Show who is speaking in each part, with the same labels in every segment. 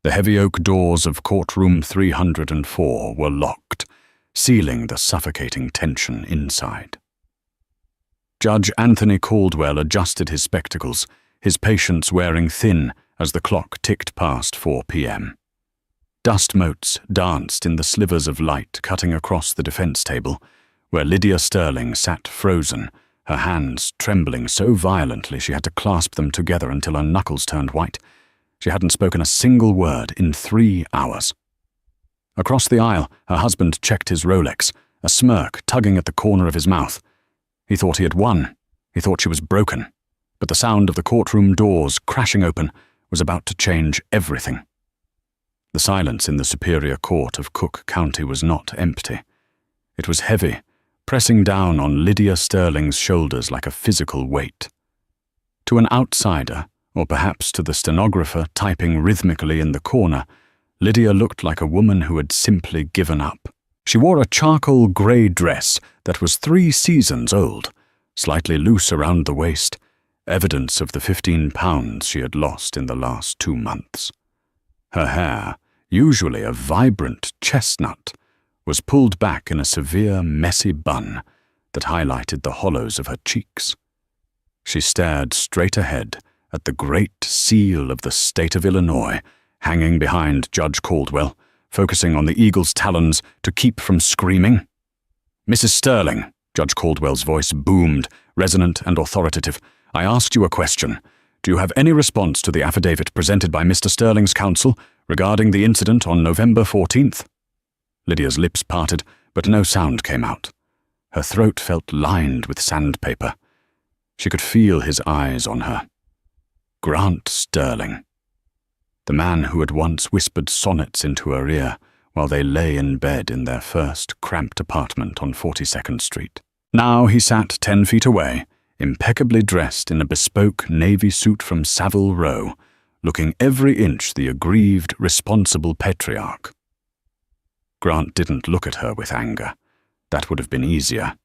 Speaker 1: The heavy oak doors of courtroom 304 were locked, sealing the suffocating tension inside. Judge Anthony Caldwell adjusted his spectacles, his patience wearing thin as the clock ticked past 4 p.m. Dust motes danced in the slivers of light cutting across the defense table, where Lydia Sterling sat frozen, her hands trembling so violently she had to clasp them together until her knuckles turned white. She hadn't spoken a single word in 3 hours. Across the aisle, her husband checked his Rolex, a smirk tugging at the corner of his mouth. He thought he had won. He thought she was broken. But the sound of the courtroom doors crashing open was about to change everything. The silence in the Superior Court of Cook County was not empty. It was heavy, pressing down on Lydia Sterling's shoulders like a physical weight. To an outsider, or perhaps to the stenographer typing rhythmically in the corner, Lydia looked like a woman who had simply given up. She wore a charcoal grey dress that was 3 seasons old, slightly loose around the waist, evidence of the 15 pounds she had lost in the last 2 months. Her hair, usually a vibrant chestnut, was pulled back in a severe, messy bun that highlighted the hollows of her cheeks. She stared straight ahead at the great seal of the state of Illinois hanging behind Judge Caldwell, focusing on the eagle's talons to keep from screaming. "Mrs. Sterling," Judge Caldwell's voice boomed, resonant and authoritative, "I asked you a question. Do you have any response to the affidavit presented by Mr. Sterling's counsel regarding the incident on November 14th? Lydia's lips parted, but no sound came out. Her throat felt lined with sandpaper. She could feel his eyes on her. Grant Sterling. The man who had once whispered sonnets into her ear while they lay in bed in their first cramped apartment on 42nd Street. Now he sat 10 feet away, impeccably dressed in a bespoke navy suit from Savile Row, looking every inch the aggrieved, responsible patriarch. Grant didn't look at her with anger. That would have been easier.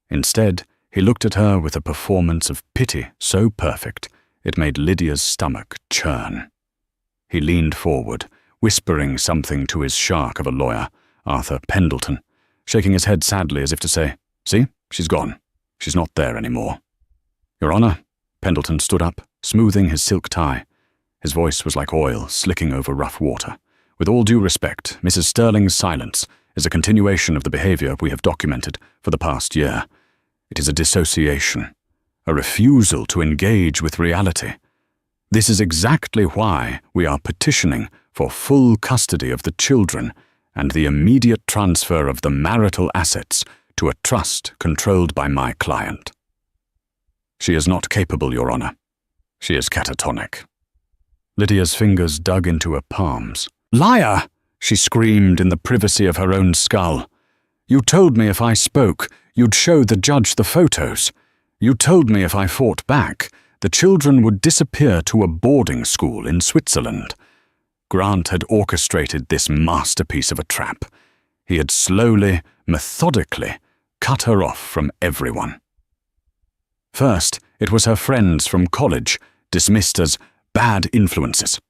Speaker 1: Instead, he looked at her with a performance of pity so perfect it made Lydia's stomach churn. He leaned forward, whispering something to his shark of a lawyer, Arthur Pendleton, shaking his head sadly as if to say, "See, she's gone. She's not there anymore." "Your Honor," Pendleton stood up, smoothing his silk tie. His voice was like oil slicking over rough water. "With all due respect, Mrs. Sterling's silence is a continuation of the behavior we have documented for the past year. It is a dissociation, a refusal to engage with reality. This is exactly why we are petitioning for full custody of the children and the immediate transfer of the marital assets to a trust controlled by my client. She is not capable, Your Honor. She is catatonic." Lydia's fingers dug into her palms. "Liar!" she screamed in the privacy of her own skull. "You told me if I spoke, you'd show the judge the photos. You told me if I fought back, the children would disappear to a boarding school in Switzerland." Grant had orchestrated this masterpiece of a trap. He had slowly, methodically cut her off from everyone. First, it was her friends from college, dismissed as bad influences.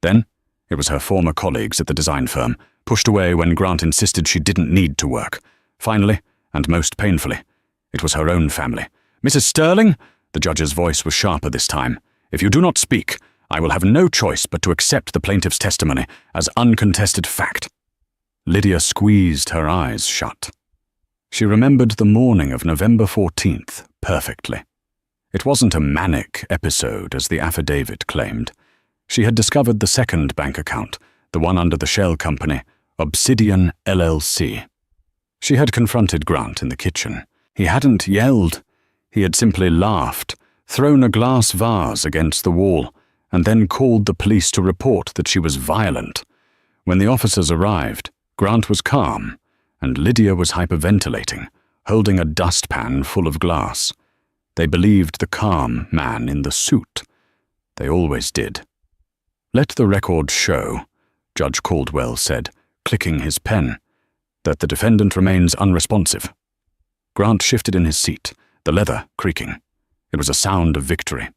Speaker 1: Then, it was her former colleagues at the design firm, pushed away when Grant insisted she didn't need to work. Finally, and most painfully, it was her own family. "Mrs. Sterling," the judge's voice was sharper this time, "if you do not speak, I will have no choice but to accept the plaintiff's testimony as uncontested fact." Lydia squeezed her eyes shut. She remembered the morning of November 14th perfectly. It wasn't a manic episode, as the affidavit claimed. She had discovered the second bank account, the one under the shell company, Obsidian LLC. She had confronted Grant in the kitchen. He hadn't yelled. He had simply laughed, thrown a glass vase against the wall, and then called the police to report that she was violent. When the officers arrived, Grant was calm, and Lydia was hyperventilating, holding a dustpan full of glass. They believed the calm man in the suit. They always did. "Let the record show," Judge Caldwell said, clicking his pen, "that the defendant remains unresponsive." Grant shifted in his seat, the leather creaking. It was a sound of victory.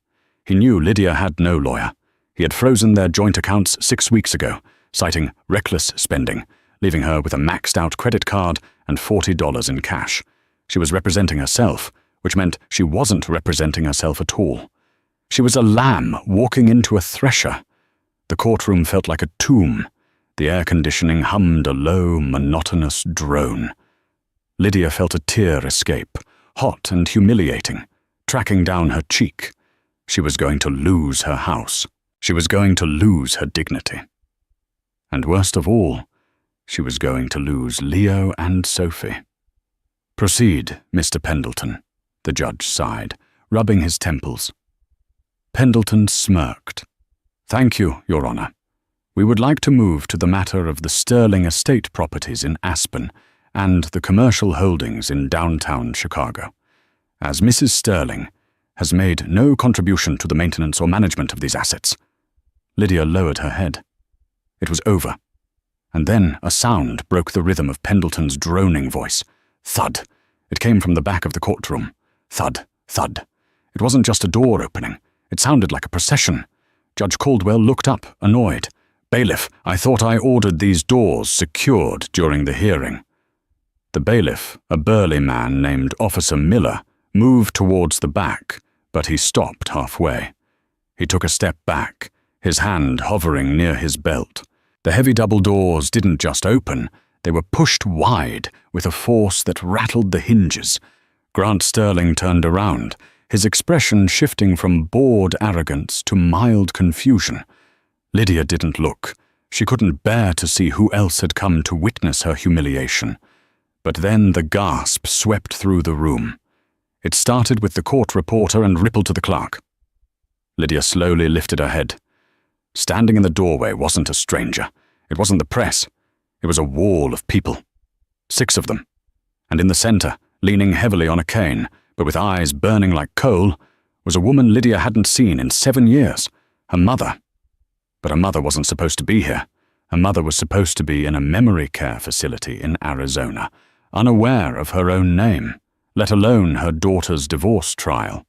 Speaker 1: He knew Lydia had no lawyer. He had frozen their joint accounts 6 weeks ago, citing reckless spending, leaving her with a maxed-out credit card and $40 in cash. She was representing herself, which meant she wasn't representing herself at all. She was a lamb walking into a thresher. The courtroom felt like a tomb. The air conditioning hummed a low, monotonous drone. Lydia felt a tear escape, hot and humiliating, tracking down her cheek. She was going to lose her house. She was going to lose her dignity. And worst of all, she was going to lose Leo and Sophie. "Proceed, Mr. Pendleton," the judge sighed, rubbing his temples. Pendleton smirked. "Thank you, Your Honor. We would like to move to the matter of the Sterling estate properties in Aspen and the commercial holdings in downtown Chicago. As Mrs. Sterling has made no contribution to the maintenance or management of these assets." Lydia lowered her head. It was over. And then a sound broke the rhythm of Pendleton's droning voice. Thud. It came from the back of the courtroom. Thud, thud. It wasn't just a door opening. It sounded like a procession. Judge Caldwell looked up, annoyed. "Bailiff, I thought I ordered these doors secured during the hearing." The bailiff, a burly man named Officer Miller, moved towards the back, but he stopped halfway. He took a step back, his hand hovering near his belt. The heavy double doors didn't just open, they were pushed wide with a force that rattled the hinges. Grant Sterling turned around, his expression shifting from bored arrogance to mild confusion. Lydia didn't look. She couldn't bear to see who else had come to witness her humiliation. But then the gasp swept through the room. It started with the court reporter and rippled to the clerk. Lydia slowly lifted her head. Standing in the doorway wasn't a stranger. It wasn't the press. It was a wall of people. 6 of them. And in the center, leaning heavily on a cane, but with eyes burning like coal, was a woman Lydia hadn't seen in 7 years, her mother. But her mother wasn't supposed to be here. Her mother was supposed to be in a memory care facility in Arizona, unaware of her own name, let alone her daughter's divorce trial.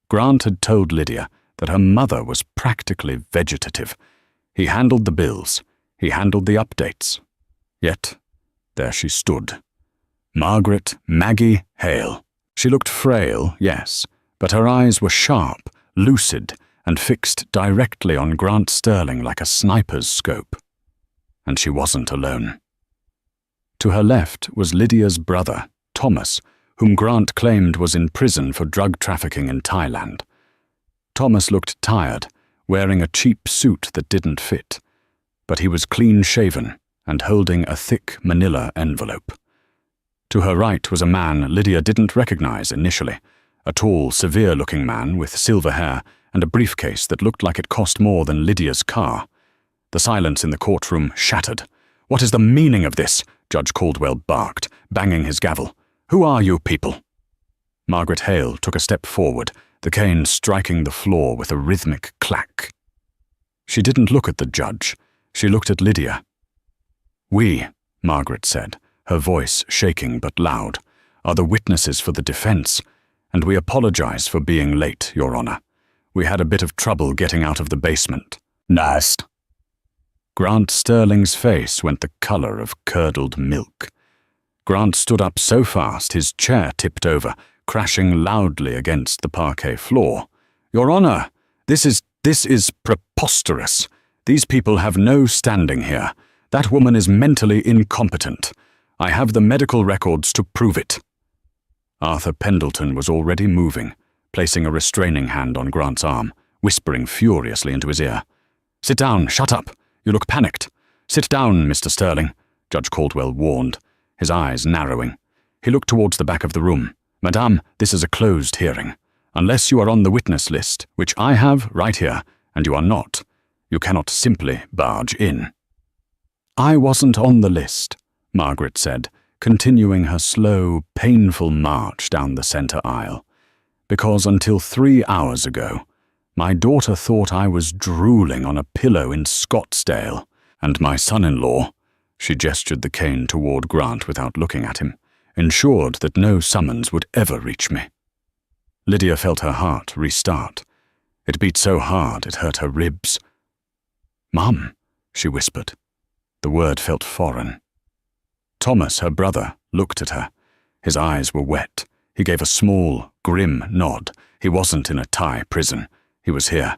Speaker 1: Grant had told Lydia that her mother was practically vegetative. He handled the bills. He handled the updates. Yet, there she stood. Margaret Maggie Hale. She looked frail, yes, but her eyes were sharp, lucid, and fixed directly on Grant Sterling like a sniper's scope. And she wasn't alone. To her left was Lydia's brother, Thomas, whom Grant claimed was in prison for drug trafficking in Thailand. Thomas looked tired, wearing a cheap suit that didn't fit, but he was clean-shaven and holding a thick manila envelope. To her right was a man Lydia didn't recognize initially, a tall, severe-looking man with silver hair and a briefcase that looked like it cost more than Lydia's car. The silence in the courtroom shattered. "What is the meaning of this?" Judge Caldwell barked, banging his gavel. "Who are you people?" Margaret Hale took a step forward, the cane striking the floor with a rhythmic clack. She didn't look at the judge. She looked at Lydia. "We," Margaret said, her voice shaking but loud, "are the witnesses for the defense, and we apologize for being late, Your Honor. We had a bit of trouble getting out of the basement." "Nast." Grant Sterling's face went the color of curdled milk. Grant stood up so fast his chair tipped over, crashing loudly against the parquet floor. "Your Honor, this is preposterous. These people have no standing here. That woman is mentally incompetent. I have the medical records to prove it." Arthur Pendleton was already moving, placing a restraining hand on Grant's arm, whispering furiously into his ear. "Sit down, shut up. You look panicked. Sit down, Mr. Sterling," Judge Caldwell warned, his eyes narrowing. He looked towards the back of the room. "Madame, this is a closed hearing. Unless you are on the witness list, which I have right here, and you are not, you cannot simply barge in." "I wasn't on the list," Margaret said, continuing her slow, painful march down the center aisle, "because until 3 hours ago, my daughter thought I was drooling on a pillow in Scottsdale, and my son-in-law," she gestured the cane toward Grant without looking at him, "ensured that no summons would ever reach me." Lydia felt her heart restart. It beat so hard it hurt her ribs. "Mum," she whispered. The word felt foreign. Thomas, her brother, looked at her. His eyes were wet. He gave a small, grim nod. He wasn't in a Thai prison. He was here.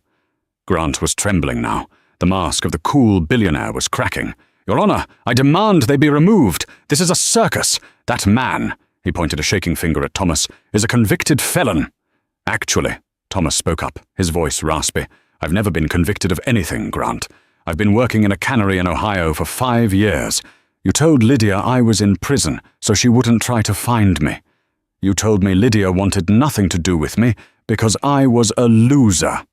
Speaker 1: Grant was trembling now. The mask of the cool billionaire was cracking. "Your Honor, I demand they be removed. This is a circus. That man," he pointed a shaking finger at Thomas, "is a convicted felon." "Actually," Thomas spoke up, his voice raspy, "I've never been convicted of anything, Grant. I've been working in a cannery in Ohio for 5 years. You told Lydia I was in prison, so she wouldn't try to find me. You told me Lydia wanted nothing to do with me because I was a loser."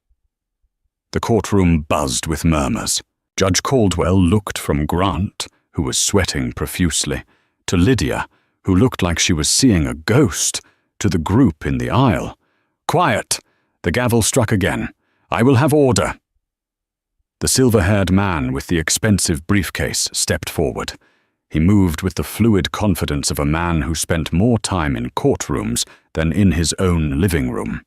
Speaker 1: The courtroom buzzed with murmurs. Judge Caldwell looked from Grant, who was sweating profusely, to Lydia, who looked like she was seeing a ghost, to the group in the aisle. "Quiet!" The gavel struck again. "I will have order." The silver-haired man with the expensive briefcase stepped forward. He moved with the fluid confidence of a man who spent more time in courtrooms than in his own living room.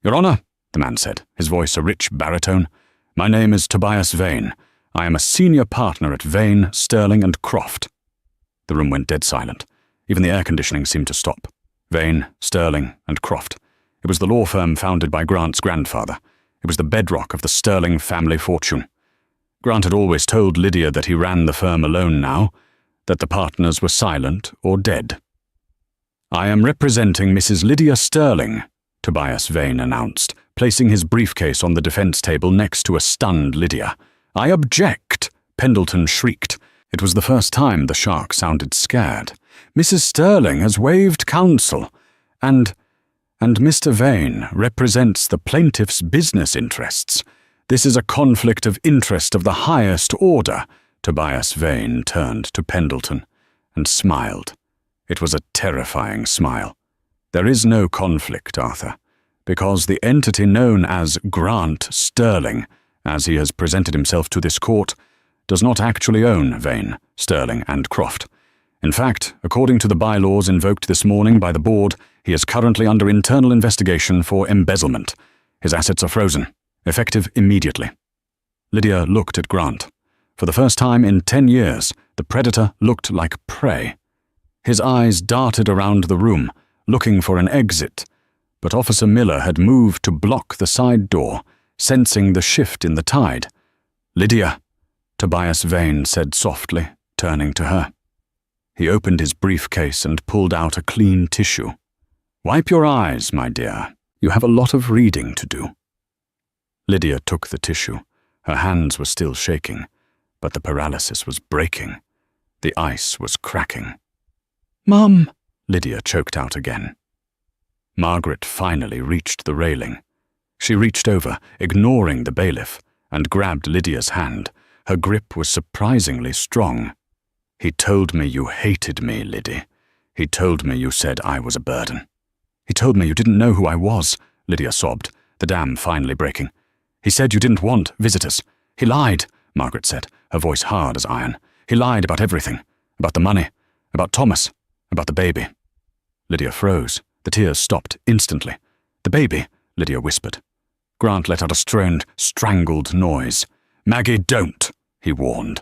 Speaker 1: "Your Honor," the man said, his voice a rich baritone, "my name is Tobias Vane. I am a senior partner at Vane, Sterling and Croft." The room went dead silent. Even the air conditioning seemed to stop. Vane, Sterling and Croft. It was the law firm founded by Grant's grandfather. It was the bedrock of the Sterling family fortune. Grant had always told Lydia that he ran the firm alone now, that the partners were silent or dead. "I am representing Mrs. Lydia Sterling," Tobias Vane announced, placing his briefcase on the defense table next to a stunned Lydia. "I object," Pendleton shrieked. It was the first time the shark sounded scared. "Mrs. Sterling has waived counsel, and Mr. Vane represents the plaintiff's business interests. This is a conflict of interest of the highest order." Tobias Vane turned to Pendleton and smiled. It was a terrifying smile. "There is no conflict, Arthur, because the entity known as Grant Sterling, as he has presented himself to this court, does not actually own Vane, Sterling and Croft. In fact, according to the bylaws invoked this morning by the board, he is currently under internal investigation for embezzlement. His assets are frozen, effective immediately." Lydia looked at Grant. For the first time in 10 years, the predator looked like prey. His eyes darted around the room, looking for an exit, but Officer Miller had moved to block the side door, sensing the shift in the tide. "Lydia," Tobias Vane said softly, turning to her. He opened his briefcase and pulled out a clean tissue. "Wipe your eyes, my dear. You have a lot of reading to do." Lydia took the tissue. Her hands were still shaking, but the paralysis was breaking. The ice was cracking. "Mum," Lydia choked out again. Margaret finally reached the railing. She reached over, ignoring the bailiff, and grabbed Lydia's hand. Her grip was surprisingly strong. "He told me you hated me, Liddy. He told me you said I was a burden." "He told me you didn't know who I was," Lydia sobbed, the dam finally breaking. "He said you didn't want visitors. He lied," Margaret said, her voice hard as iron. "He lied about everything. About the money. About Thomas. About the baby." Lydia froze. The tears stopped instantly. "The baby," Lydia whispered. Grant let out a strangled noise. "Maggie, don't," he warned.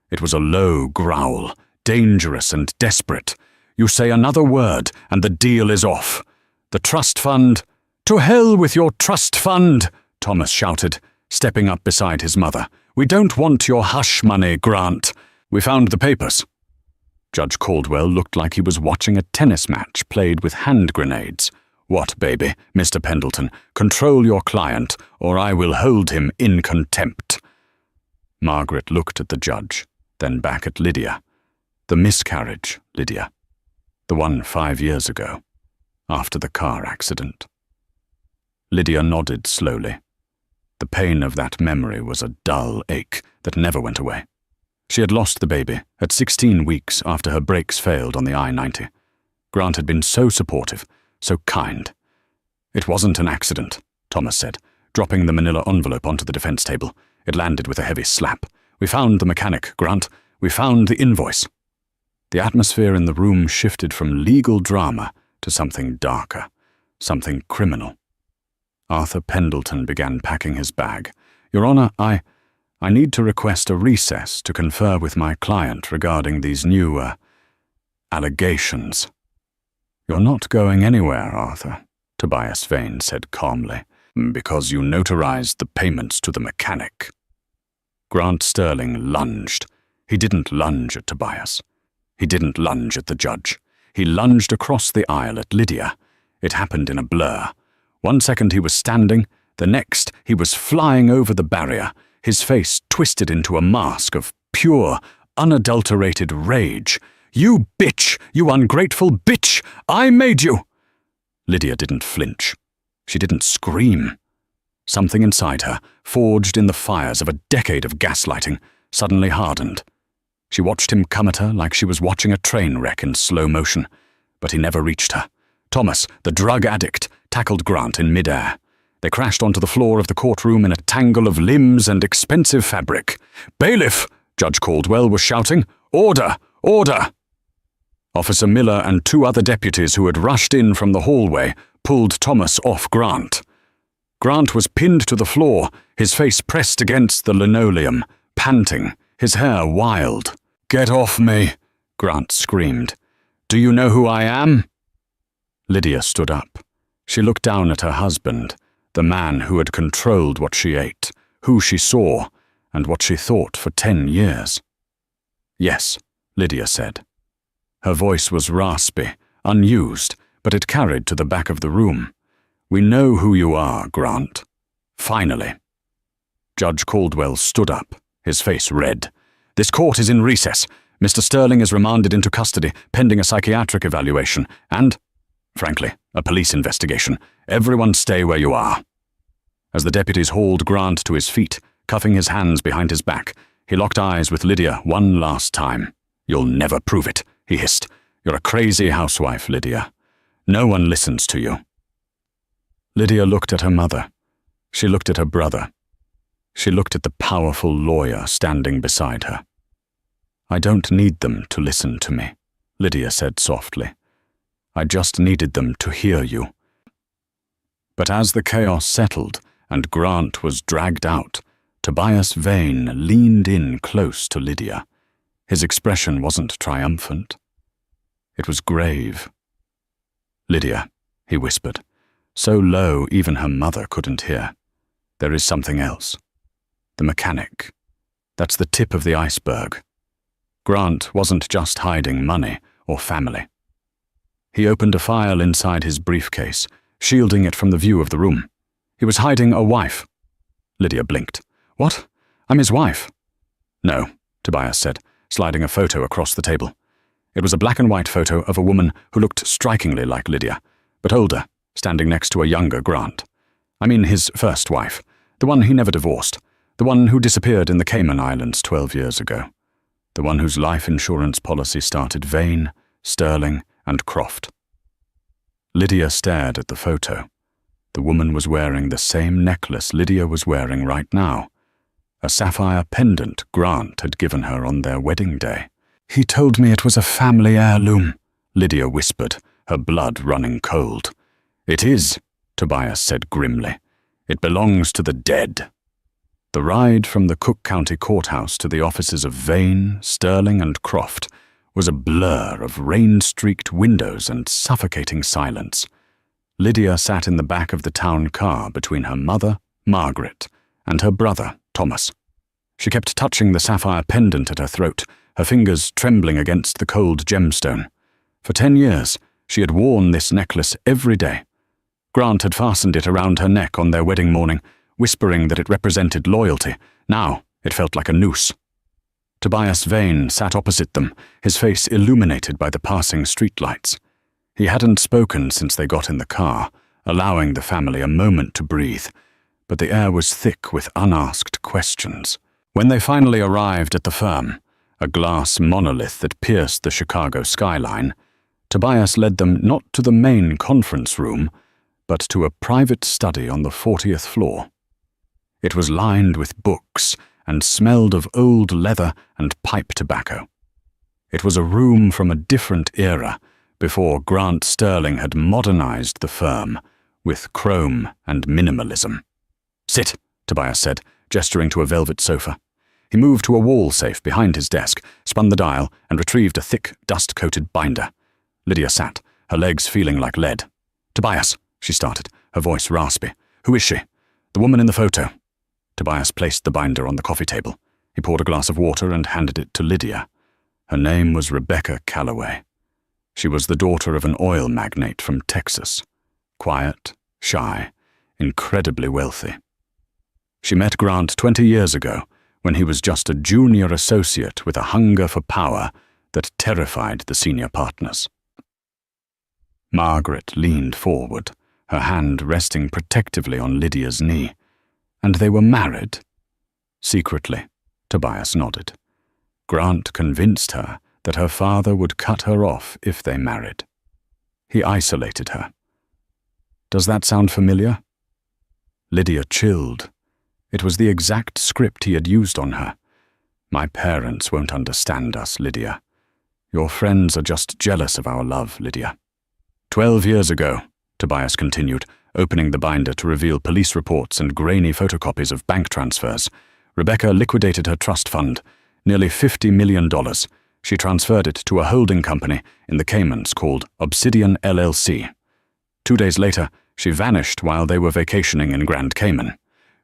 Speaker 1: It was a low growl, dangerous and desperate. "You say another word, and the deal is off. The trust fund—" "To hell with your trust fund!" Thomas shouted, stepping up beside his mother. "We don't want your hush money, Grant. We found the papers." Judge Caldwell looked like he was watching a tennis match played with hand grenades. "What, baby, Mr. Pendleton? Control your client, or I will hold him in contempt." Margaret looked at the judge, then back at Lydia. "The miscarriage, Lydia. The one 5 years ago, after the car accident." Lydia nodded slowly. The pain of that memory was a dull ache that never went away. She had lost the baby at 16 weeks after her brakes failed on the I-90. Grant had been so supportive, so kind. "It wasn't an accident," Thomas said, dropping the manila envelope onto the defense table. It landed with a heavy slap. "We found the mechanic, Grant. We found the invoice." The atmosphere in the room shifted from legal drama to something darker, something criminal. Arthur Pendleton began packing his bag. "Your Honor, I I need to request a recess to confer with my client regarding these new, allegations." "You're not going anywhere, Arthur," Tobias Vane said calmly. "Because you notarized the payments to the mechanic." Grant Sterling lunged. He didn't lunge at Tobias. He didn't lunge at the judge. He lunged across the aisle at Lydia. It happened in a blur. 1 second he was standing, the next he was flying over the barrier, his face twisted into a mask of pure, unadulterated rage. "You bitch! You ungrateful bitch! I made you!" Lydia didn't flinch. She didn't scream. Something inside her, forged in the fires of a decade of gaslighting, suddenly hardened. She watched him come at her like she was watching a train wreck in slow motion, but he never reached her. Thomas, the drug addict, tackled Grant in midair. They crashed onto the floor of the courtroom in a tangle of limbs and expensive fabric. "Bailiff!" Judge Caldwell was shouting. "Order! Order!" Officer Miller and 2 other deputies who had rushed in from the hallway pulled Thomas off Grant. Grant was pinned to the floor, his face pressed against the linoleum, panting, his hair wild. "Get off me!" Grant screamed. "Do you know who I am?" Lydia stood up. She looked down at her husband, the man who had controlled what she ate, who she saw, and what she thought for 10 years. "Yes," Lydia said. Her voice was raspy, unused, but it carried to the back of the room. "We know who you are, Grant. Finally." Judge Caldwell stood up, his face red. "This court is in recess. Mr. Sterling is remanded into custody, pending a psychiatric evaluation, and, frankly, a police investigation. Everyone stay where you are." As the deputies hauled Grant to his feet, cuffing his hands behind his back, he locked eyes with Lydia one last time. "You'll never prove it," he hissed. "You're a crazy housewife, Lydia. No one listens to you." Lydia looked at her mother. She looked at her brother. She looked at the powerful lawyer standing beside her. "I don't need them to listen to me," Lydia said softly. "I just needed them to hear you." But as the chaos settled and Grant was dragged out, Tobias Vane leaned in close to Lydia. His expression wasn't triumphant. It was grave. "Lydia," he whispered, so low even her mother couldn't hear. "There is something else. The mechanic. That's the tip of the iceberg. Grant wasn't just hiding money or family." He opened a file inside his briefcase, shielding it from the view of the room. "He was hiding a wife." Lydia blinked. "What? I'm his wife." "No," Tobias said, sliding a photo across the table. It was a black and white photo of a woman who looked strikingly like Lydia, but older, standing next to a younger Grant. I mean his first wife, the one he never divorced, the one who disappeared in the Cayman Islands 12 years ago, the one whose life insurance policy started Vane, Sterling, and Croft. Lydia stared at the photo. The woman was wearing the same necklace Lydia was wearing right now, a sapphire pendant Grant had given her on their wedding day. "He told me it was a family heirloom," Lydia whispered, her blood running cold. "It is," Tobias said grimly. "It belongs to the dead." The ride from the Cook County Courthouse to the offices of Vane, Sterling, and Croft was a blur of rain-streaked windows and suffocating silence. Lydia sat in the back of the town car between her mother, Margaret, and her brother, Thomas. She kept touching the sapphire pendant at her throat, her fingers trembling against the cold gemstone. For 10 years, she had worn this necklace every day. Grant had fastened it around her neck on their wedding morning, whispering that it represented loyalty. Now it felt like a noose. Tobias Vane sat opposite them, his face illuminated by the passing streetlights. He hadn't spoken since they got in the car, allowing the family a moment to breathe, but the air was thick with unasked questions. When they finally arrived at the firm, a glass monolith that pierced the Chicago skyline, Tobias led them not to the main conference room, but to a private study on the 40th floor. It was lined with books and smelled of old leather and pipe tobacco. It was a room from a different era, before Grant Sterling had modernized the firm with chrome and minimalism. "Sit," Tobias said, gesturing to a velvet sofa. He moved to a wall safe behind his desk, spun the dial, and retrieved a thick, dust-coated binder. Lydia sat, her legs feeling like lead. "Tobias," she started, her voice raspy. "Who is she?" "The woman in the photo." Tobias placed the binder on the coffee table. He poured a glass of water and handed it to Lydia. Her name was Rebecca Calloway. She was the daughter of an oil magnate from Texas. Quiet, shy, incredibly wealthy. She met Grant 20 years ago, when he was just a junior associate with a hunger for power that terrified the senior partners. Margaret leaned forward, her hand resting protectively on Lydia's knee. And they were married? Secretly, Tobias nodded. Grant convinced her that her father would cut her off if they married. He isolated her. Does that sound familiar? Lydia chilled. It was the exact script he had used on her. "My parents won't understand us, Lydia. Your friends are just jealous of our love, Lydia." 12 years ago, Tobias continued, opening the binder to reveal police reports and grainy photocopies of bank transfers. Rebecca liquidated her trust fund, nearly $50 million. She transferred it to a holding company in the Caymans called Obsidian LLC. 2 days later, she vanished while they were vacationing in Grand Cayman.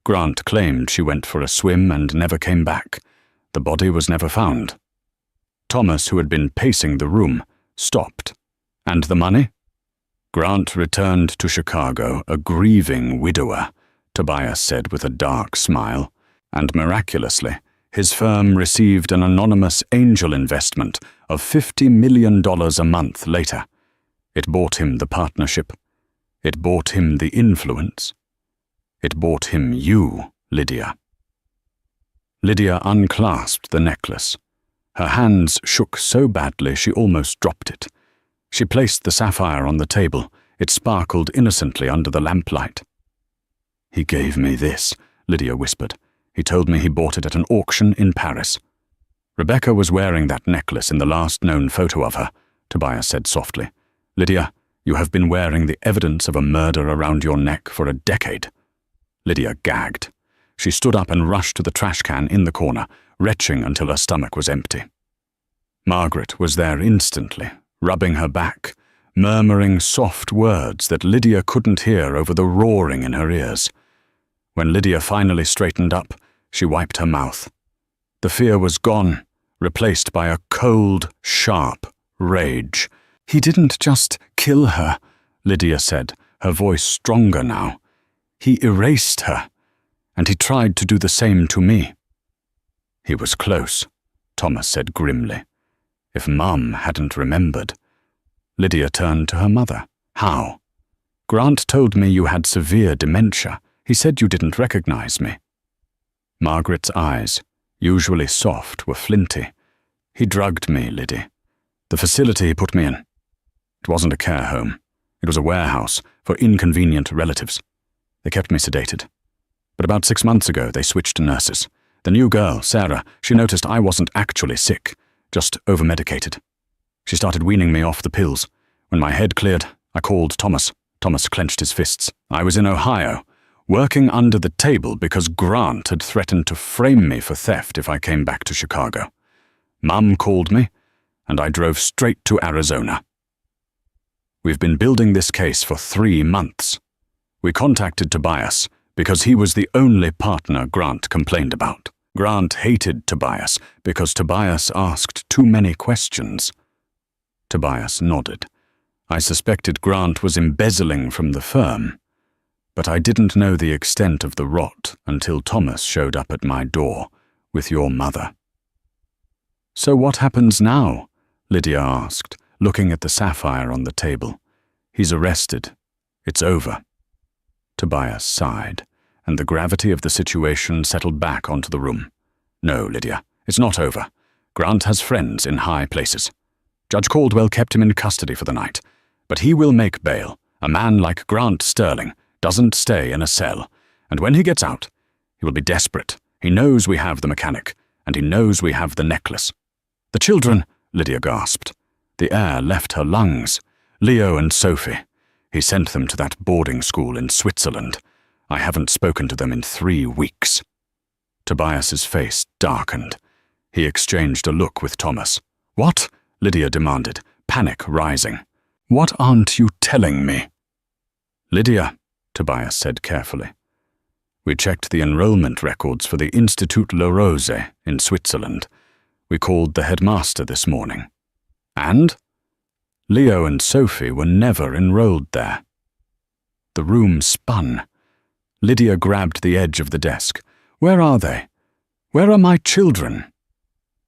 Speaker 1: Grant claimed she went for a swim and never came back. The body was never found. Thomas, who had been pacing the room, stopped. And the money? Grant returned to Chicago, a grieving widower, Tobias said with a dark smile, and miraculously, his firm received an anonymous angel investment of $50 million a month later. It bought him the partnership. It bought him the influence. It bought him you, Lydia. Lydia unclasped the necklace. Her hands shook so badly she almost dropped it. She placed the sapphire on the table. It sparkled innocently under the lamplight. "He gave me this," Lydia whispered. "He told me he bought it at an auction in Paris." "Rebecca was wearing that necklace in the last known photo of her," Tobias said softly. "Lydia, you have been wearing the evidence of a murder around your neck for a decade." Lydia gagged. She stood up and rushed to the trash can in the corner, retching until her stomach was empty. Margaret was there instantly, rubbing her back, murmuring soft words that Lydia couldn't hear over the roaring in her ears. When Lydia finally straightened up, she wiped her mouth. The fear was gone, replaced by a cold, sharp rage. "He didn't just kill her," Lydia said, her voice stronger now. "He erased her, and he tried to do the same to me." "He was close," Thomas said grimly. "If Mum hadn't remembered." Lydia turned to her mother. "How?" "Grant told me you had severe dementia. He said you didn't recognize me." Margaret's eyes, usually soft, were flinty. "He drugged me, Liddy. The facility he put me in. It wasn't a care home. It was a warehouse for inconvenient relatives. They kept me sedated. But about 6 months ago, they switched nurses. The new girl, Sarah, she noticed I wasn't actually sick, just over-medicated. She started weaning me off the pills. When my head cleared, I called Thomas. Thomas clenched his fists. I was in Ohio, working under the table because Grant had threatened to frame me for theft if I came back to Chicago. Mum called me, and I drove straight to Arizona. We've been building this case for 3 months. We contacted Tobias because he was the only partner Grant complained about. Grant hated Tobias because Tobias asked too many questions. Tobias nodded. I suspected Grant was embezzling from the firm, but I didn't know the extent of the rot until Thomas showed up at my door with your mother. So what happens now? Lydia asked, looking at the sapphire on the table. He's arrested. It's over. Tobias sighed, and the gravity of the situation settled back onto the room. No, Lydia, it's not over. Grant has friends in high places. Judge Caldwell kept him in custody for the night, but he will make bail. A man like Grant Sterling doesn't stay in a cell, and when he gets out, he will be desperate. He knows we have the mechanic, and he knows we have the necklace. The children, Lydia gasped. The air left her lungs. Leo and Sophie. He sent them to that boarding school in Switzerland. I haven't spoken to them in 3 weeks. Tobias's face darkened. He exchanged a look with Thomas. "What?" Lydia demanded, panic rising. "What aren't you telling me?" "Lydia," Tobias said carefully. "We checked the enrollment records for the Institut La Rose in Switzerland. We called the headmaster this morning. And? Leo and Sophie were never enrolled there." The room spun. Lydia grabbed the edge of the desk. "Where are they? Where are my children?"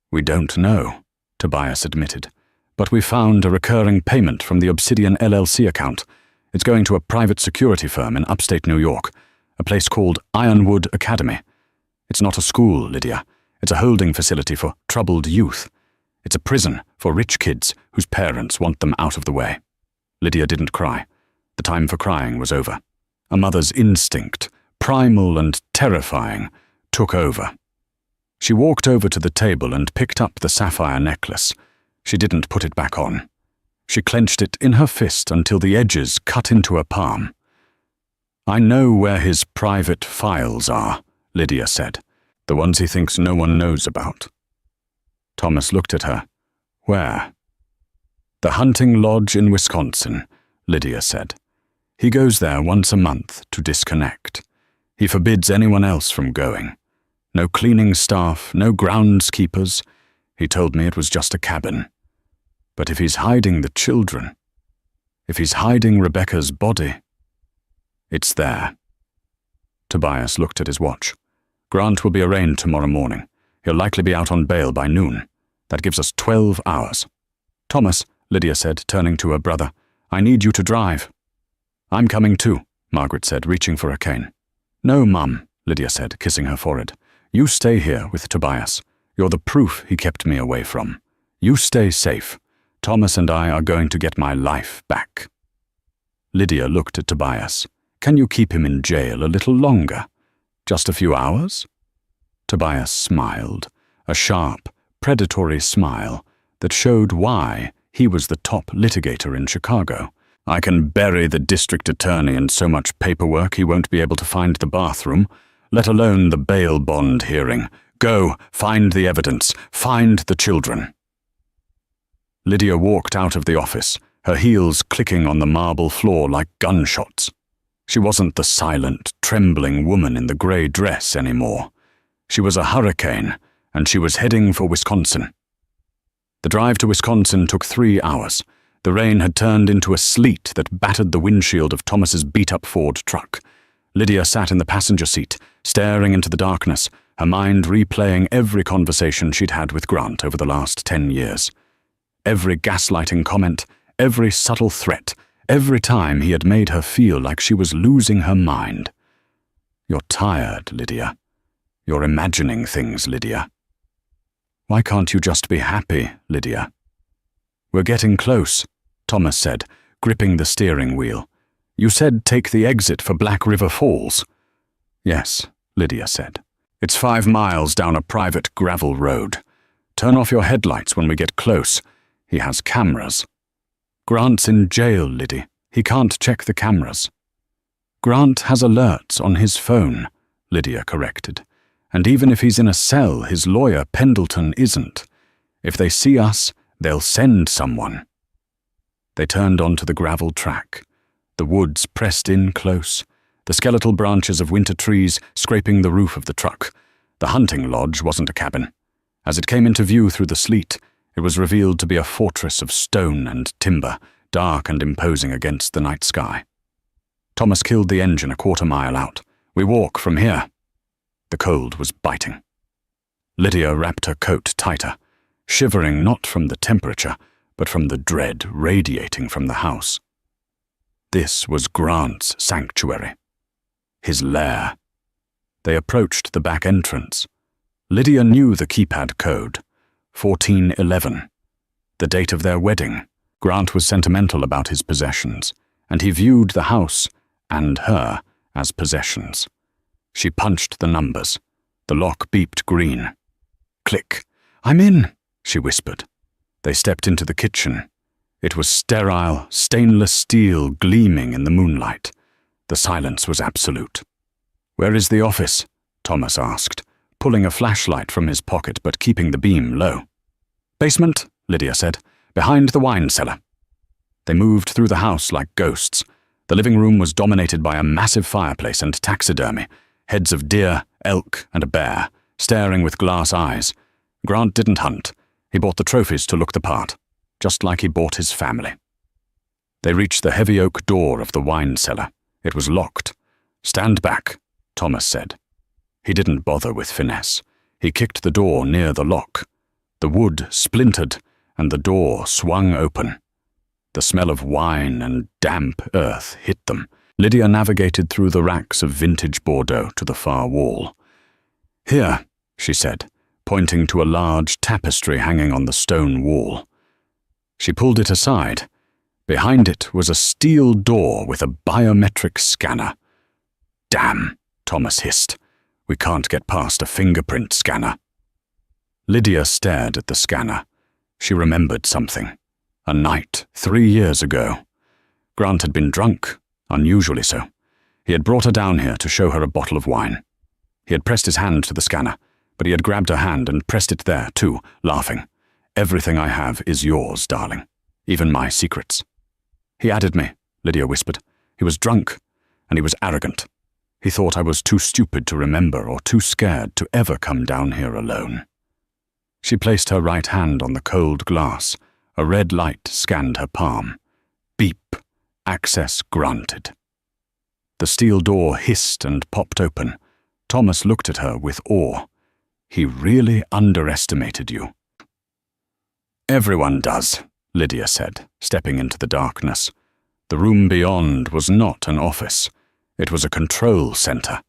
Speaker 1: "We don't know," Tobias admitted, "but we found a recurring payment from the Obsidian LLC account. It's going to a private security firm in upstate New York, a place called Ironwood Academy. It's not a school, Lydia. It's a holding facility for troubled youth. It's a prison for rich kids whose parents want them out of the way." Lydia didn't cry. The time for crying was over. A mother's instinct, primal and terrifying, took over. She walked over to the table and picked up the sapphire necklace. She didn't put it back on. She clenched it in her fist until the edges cut into her palm. "I know where his private files are," Lydia said. "The ones he thinks no one knows about." Thomas looked at her. "Where?" "The hunting lodge in Wisconsin," Lydia said. "He goes there once a month to disconnect. He forbids anyone else from going. No cleaning staff, no groundskeepers. He told me it was just a cabin. But if he's hiding the children, if he's hiding Rebecca's body, it's there." Tobias looked at his watch. "Grant will be arraigned tomorrow morning. He'll likely be out on bail by noon. That gives us 12 hours. "Thomas," Lydia said, turning to her brother, "I need you to drive." "I'm coming too," Margaret said, reaching for her cane. "No, Mum," Lydia said, kissing her forehead. "You stay here with Tobias. You're the proof he kept me away from. You stay safe. Thomas and I are going to get my life back." Lydia looked at Tobias. "Can you keep him in jail a little longer? Just a few hours?" Tobias smiled, a sharp, predatory smile that showed why he was the top litigator in Chicago. "I can bury the district attorney in so much paperwork he won't be able to find the bathroom, let alone the bail bond hearing. Go, find the evidence, find the children." Lydia walked out of the office, her heels clicking on the marble floor like gunshots. She wasn't the silent, trembling woman in the grey dress anymore. She was a hurricane, and she was heading for Wisconsin. The drive to Wisconsin took 3 hours. The rain had turned into a sleet that battered the windshield of Thomas's beat-up Ford truck. Lydia sat in the passenger seat, staring into the darkness, her mind replaying every conversation she'd had with Grant over the last 10 years. Every gaslighting comment, every subtle threat, every time he had made her feel like she was losing her mind. "You're tired, Lydia. You're imagining things, Lydia. Why can't you just be happy, Lydia?" "We're getting close," Thomas said, gripping the steering wheel. "You said take the exit for Black River Falls." "Yes," Lydia said. "It's 5 miles down a private gravel road. Turn off your headlights when we get close. He has cameras." "Grant's in jail, Liddy. He can't check the cameras." "Grant has alerts on his phone," Lydia corrected. "And even if he's in a cell, his lawyer, Pendleton, isn't. If they see us, they'll send someone." They turned onto the gravel track. The woods pressed in close, the skeletal branches of winter trees scraping the roof of the truck. The hunting lodge wasn't a cabin. As it came into view through the sleet, it was revealed to be a fortress of stone and timber, dark and imposing against the night sky. Thomas killed the engine a 1/4 mile out. "We walk from here." The cold was biting. Lydia wrapped her coat tighter, shivering not from the temperature, but from the dread radiating from the house. This was Grant's sanctuary, his lair. They approached the back entrance. Lydia knew the keypad code, 1411, the date of their wedding. Grant was sentimental about his possessions, and he viewed the house and her as possessions. She punched the numbers. The lock beeped green. Click. "I'm in," she whispered. They stepped into the kitchen. It was sterile, stainless steel gleaming in the moonlight. The silence was absolute. "Where is the office?" Thomas asked, pulling a flashlight from his pocket but keeping the beam low. "Basement," Lydia said, "behind the wine cellar." They moved through the house like ghosts. The living room was dominated by a massive fireplace and taxidermy, heads of deer, elk, and a bear, staring with glass eyes. Grant didn't hunt. He bought the trophies to look the part, just like he bought his family. They reached the heavy oak door of the wine cellar. It was locked. "Stand back," Thomas said. He didn't bother with finesse. He kicked the door near the lock. The wood splintered, and the door swung open. The smell of wine and damp earth hit them. Lydia navigated through the racks of vintage Bordeaux to the far wall. "Here," she said, pointing to a large tapestry hanging on the stone wall. She pulled it aside. Behind it was a steel door with a biometric scanner. "Damn," Thomas hissed. "We can't get past a fingerprint scanner." Lydia stared at the scanner. She remembered something. A night 3 years ago. Grant had been drunk, unusually so. He had brought her down here to show her a bottle of wine. He had pressed his hand to the scanner, but he had grabbed her hand and pressed it there too, laughing. "Everything I have is yours, darling. Even my secrets." "He added me," Lydia whispered. "He was drunk, and he was arrogant. He thought I was too stupid to remember or too scared to ever come down here alone." She placed her right hand on the cold glass. A red light scanned her palm. Beep. Access granted. The steel door hissed and popped open. Thomas looked at her with awe. He really underestimated you. "Everyone does," Lydia said, stepping into the darkness. The room beyond was not an office. It was a control center.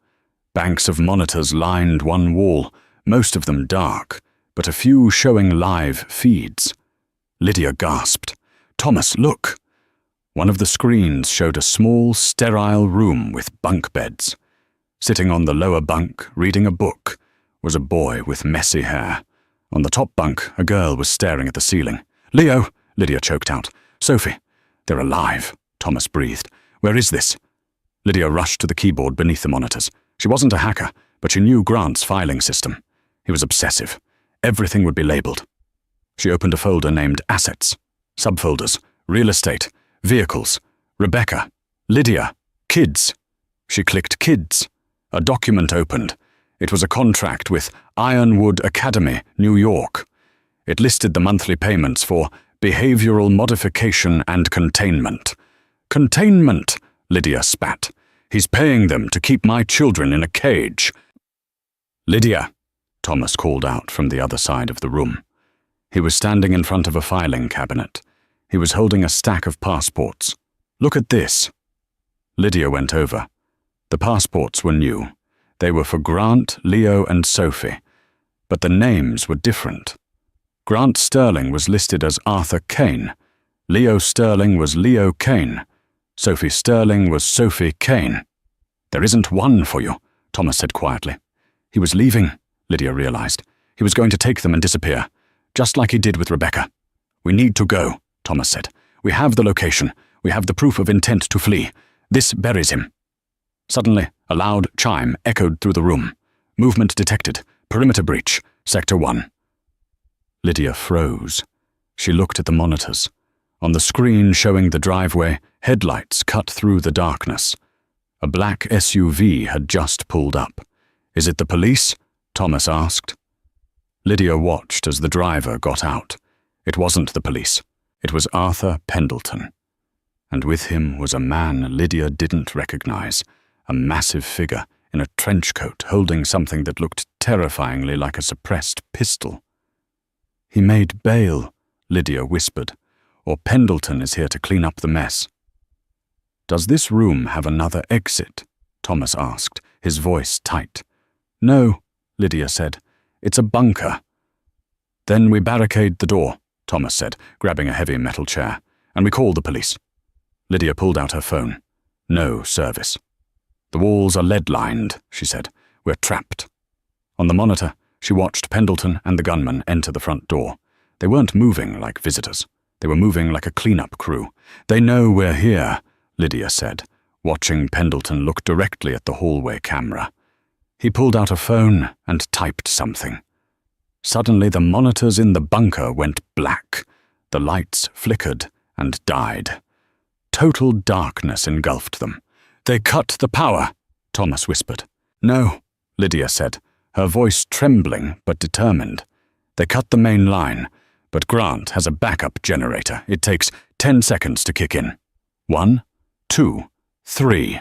Speaker 1: Banks of monitors lined one wall, most of them dark, but a few showing live feeds. Lydia gasped. "Thomas, look!" One of the screens showed a small, sterile room with bunk beds. Sitting on the lower bunk, reading a book, was a boy with messy hair. On the top bunk, a girl was staring at the ceiling. "Leo!" Lydia choked out. "Sophie!" "They're alive," Thomas breathed. "Where is this?" Lydia rushed to the keyboard beneath the monitors. She wasn't a hacker, but she knew Grant's filing system. He was obsessive. Everything would be labeled. She opened a folder named Assets, Subfolders, Real Estate, Vehicles, Rebecca, Lydia, Kids. She clicked Kids. A document opened. It was a contract with Ironwood Academy, New York. It listed the monthly payments for behavioral modification and containment. "Containment," Lydia spat. "He's paying them to keep my children in a cage." "Lydia," Thomas called out from the other side of the room. He was standing in front of a filing cabinet. He was holding a stack of passports. "Look at this." Lydia went over. The passports were new. They were for Grant, Leo, and Sophie, but the names were different. Grant Sterling was listed as Arthur Kane. Leo Sterling was Leo Kane. Sophie Sterling was Sophie Kane. "There isn't one for you," Thomas said quietly. He was leaving, Lydia realized. He was going to take them and disappear, just like he did with Rebecca. "We need to go," Thomas said. "We have the location. We have the proof of intent to flee. This buries him." Suddenly, a loud chime echoed through the room. "Movement detected. Perimeter breach. Sector 1. Lydia froze. She looked at the monitors. On the screen showing the driveway, headlights cut through the darkness. A black SUV had just pulled up. "Is it the police?" Thomas asked. Lydia watched as the driver got out. It wasn't the police. It was Arthur Pendleton. And with him was a man Lydia didn't recognize, a massive figure in a trench coat holding something that looked terrifyingly like a suppressed pistol. "He made bail," Lydia whispered, "or Pendleton is here to clean up the mess." "Does this room have another exit?" Thomas asked, his voice tight. "No," Lydia said. "It's a bunker." "Then we barricade the door," Thomas said, grabbing a heavy metal chair, "and we call the police." Lydia pulled out her phone. No service. "The walls are lead-lined," she said. "We're trapped." On the monitor, she watched Pendleton and the gunman enter the front door. They weren't moving like visitors. They were moving like a cleanup crew. "They know we're here," Lydia said, watching Pendleton look directly at the hallway camera. He pulled out a phone and typed something. Suddenly the monitors in the bunker went black. The lights flickered and died. Total darkness engulfed them. "They cut the power," Thomas whispered. "No," Lydia said, her voice trembling but determined. "They cut the main line, but Grant has a backup generator. It takes 10 seconds to kick in. 1, 2, 3.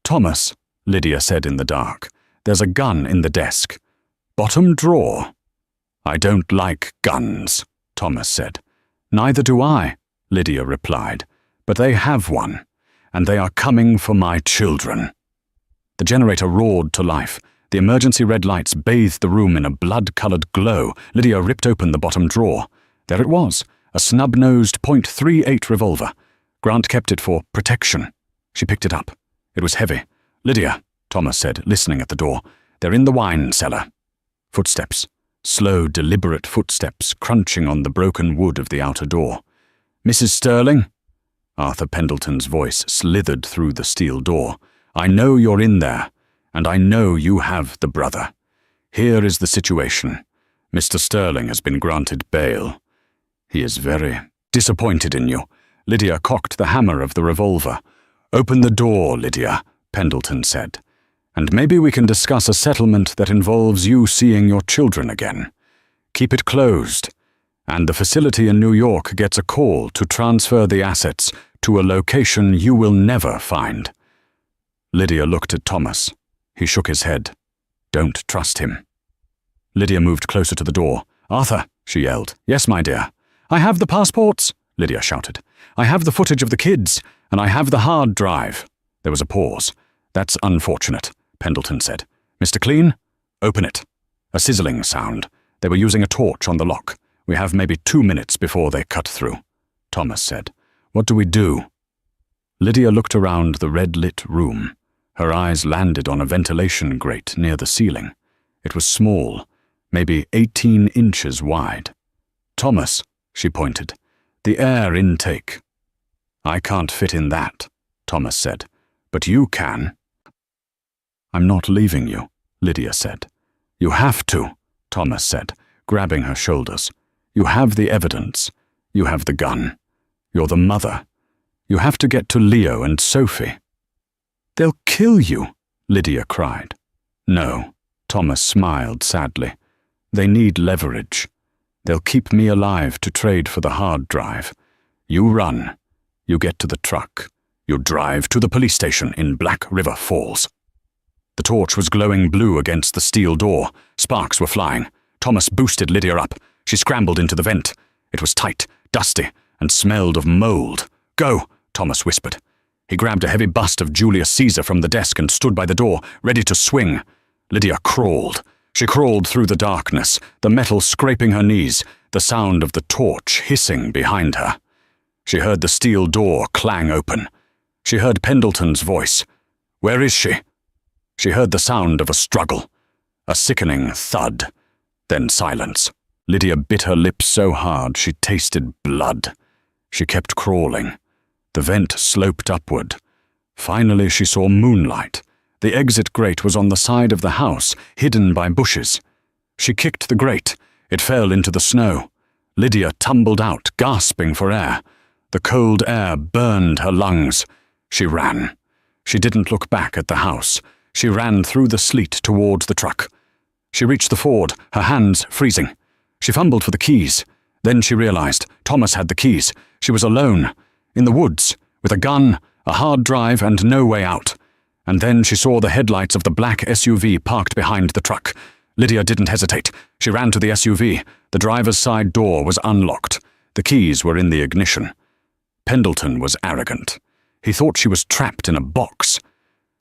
Speaker 1: "Thomas," Lydia said in the dark, "there's a gun in the desk. Bottom drawer." "I don't like guns," Thomas said. "Neither do I," Lydia replied, "but they have one, and they are coming for my children." The generator roared to life. The emergency red lights bathed the room in a blood-colored glow. Lydia ripped open the bottom drawer. There it was, a snub-nosed .38 revolver. Grant kept it for protection. She picked it up. It was heavy. "Lydia," Thomas said, listening at the door, "they're in the wine cellar." Footsteps. Slow, deliberate footsteps crunching on the broken wood of the outer door. "Mrs. Sterling?" Arthur Pendleton's voice slithered through the steel door. "I know you're in there, and I know you have the brother. Here is the situation. Mr. Sterling has been granted bail. He is very disappointed in you." Lydia cocked the hammer of the revolver. "Open the door, Lydia," Pendleton said, "and maybe we can discuss a settlement that involves you seeing your children again. Keep it closed, and the facility in New York gets a call to transfer the assets to a location you will never find." Lydia looked at Thomas. He shook his head. "Don't trust him." Lydia moved closer to the door. "Arthur," she yelled. "Yes, my dear." "I have the passports," Lydia shouted. "I have the footage of the kids, and I have the hard drive." There was a pause. "That's unfortunate," Pendleton said. "Mr. Clean, open it." A sizzling sound. They were using a torch on the lock. "We have maybe 2 minutes before they cut through," Thomas said. "What do we do?" Lydia looked around the red-lit room. Her eyes landed on a ventilation grate near the ceiling. It was small, maybe 18 inches wide. "Thomas," she pointed, "the air intake." "I can't fit in that," Thomas said, "but you can." "I'm not leaving you," Lydia said. "You have to," Thomas said, grabbing her shoulders. "You have the evidence. You have the gun. You're the mother. You have to get to Leo and Sophie." "They'll kill you," Lydia cried. "No," Thomas smiled sadly. "They need leverage. They'll keep me alive to trade for the hard drive. You run. You get to the truck. You drive to the police station in Black River Falls." The torch was glowing blue against the steel door. Sparks were flying. Thomas boosted Lydia up. She scrambled into the vent. It was tight, dusty, and smelled of mold. "Go," Thomas whispered. He grabbed a heavy bust of Julius Caesar from the desk and stood by the door, ready to swing. Lydia crawled. She crawled through the darkness, the metal scraping her knees, the sound of the torch hissing behind her. She heard the steel door clang open. She heard Pendleton's voice. "Where is she?" She heard the sound of a struggle, a sickening thud, then silence. Lydia bit her lips so hard she tasted blood. She kept crawling. The vent sloped upward. Finally she saw moonlight. The exit grate was on the side of the house, hidden by bushes. She kicked the grate. It fell into the snow. Lydia tumbled out, gasping for air. The cold air burned her lungs. She ran. She didn't look back at the house. She ran through the sleet towards the truck. She reached the ford, her hands freezing. She fumbled for the keys. Then she realized Thomas had the keys. She was alone, in the woods, with a gun, a hard drive, and no way out. And then she saw the headlights of the black SUV parked behind the truck. Lydia didn't hesitate. She ran to the SUV. The driver's side door was unlocked. The keys were in the ignition. Pendleton was arrogant. He thought she was trapped in a box.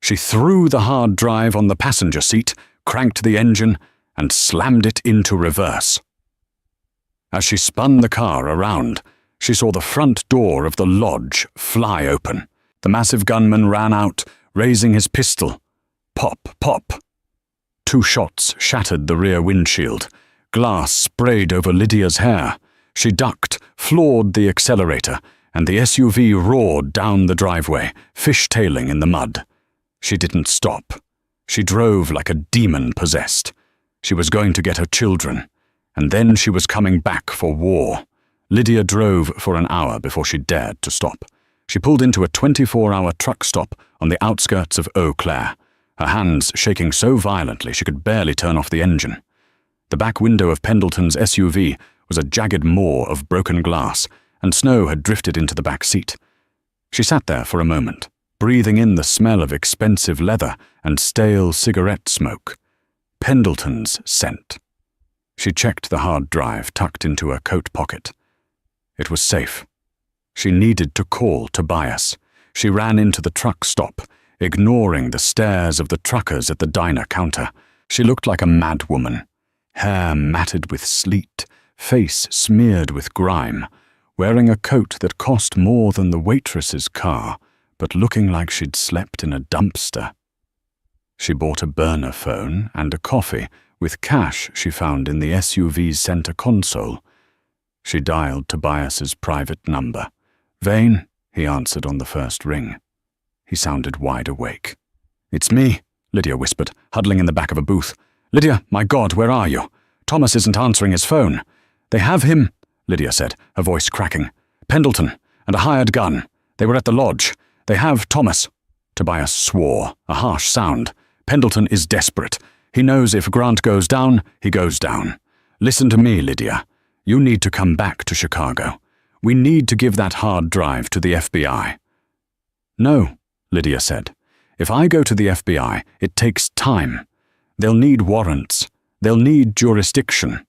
Speaker 1: She threw the hard drive on the passenger seat, cranked the engine, and slammed it into reverse. As she spun the car around, she saw the front door of the lodge fly open. The massive gunman ran out, raising his pistol. Pop, pop. 2 shots shattered the rear windshield. Glass sprayed over Lydia's hair. She ducked, floored the accelerator, and the SUV roared down the driveway, fishtailing in the mud. She didn't stop. She drove like a demon possessed. She was going to get her children, and then she was coming back for war. Lydia drove for an hour before she dared to stop. She pulled into a 24-hour truck stop on the outskirts of Eau Claire, her hands shaking so violently she could barely turn off the engine. The back window of Pendleton's SUV was a jagged maw of broken glass, and snow had drifted into the back seat. She sat there for a moment, breathing in the smell of expensive leather and stale cigarette smoke. Pendleton's scent. She checked the hard drive tucked into her coat pocket. It was safe. She needed to call Tobias. She ran into the truck stop, ignoring the stares of the truckers at the diner counter. She looked like a madwoman, hair matted with sleet, face smeared with grime, wearing a coat that cost more than the waitress's car, but looking like she'd slept in a dumpster. She bought a burner phone and a coffee with cash she found in the SUV's center console. She dialed Tobias's private number. "Vane," he answered on the first ring. He sounded wide awake. "It's me," Lydia whispered, huddling in the back of a booth. "Lydia, my God, where are you? Thomas isn't answering his phone." "They have him," Lydia said, her voice cracking. "Pendleton, and a hired gun. They were at the lodge. They have Thomas." Tobias swore, a harsh sound. "Pendleton is desperate. He knows if Grant goes down, he goes down. Listen to me, Lydia. You need to come back to Chicago. We need to give that hard drive to the FBI." "No," Lydia said. "If I go to the FBI, it takes time. They'll need warrants. They'll need jurisdiction.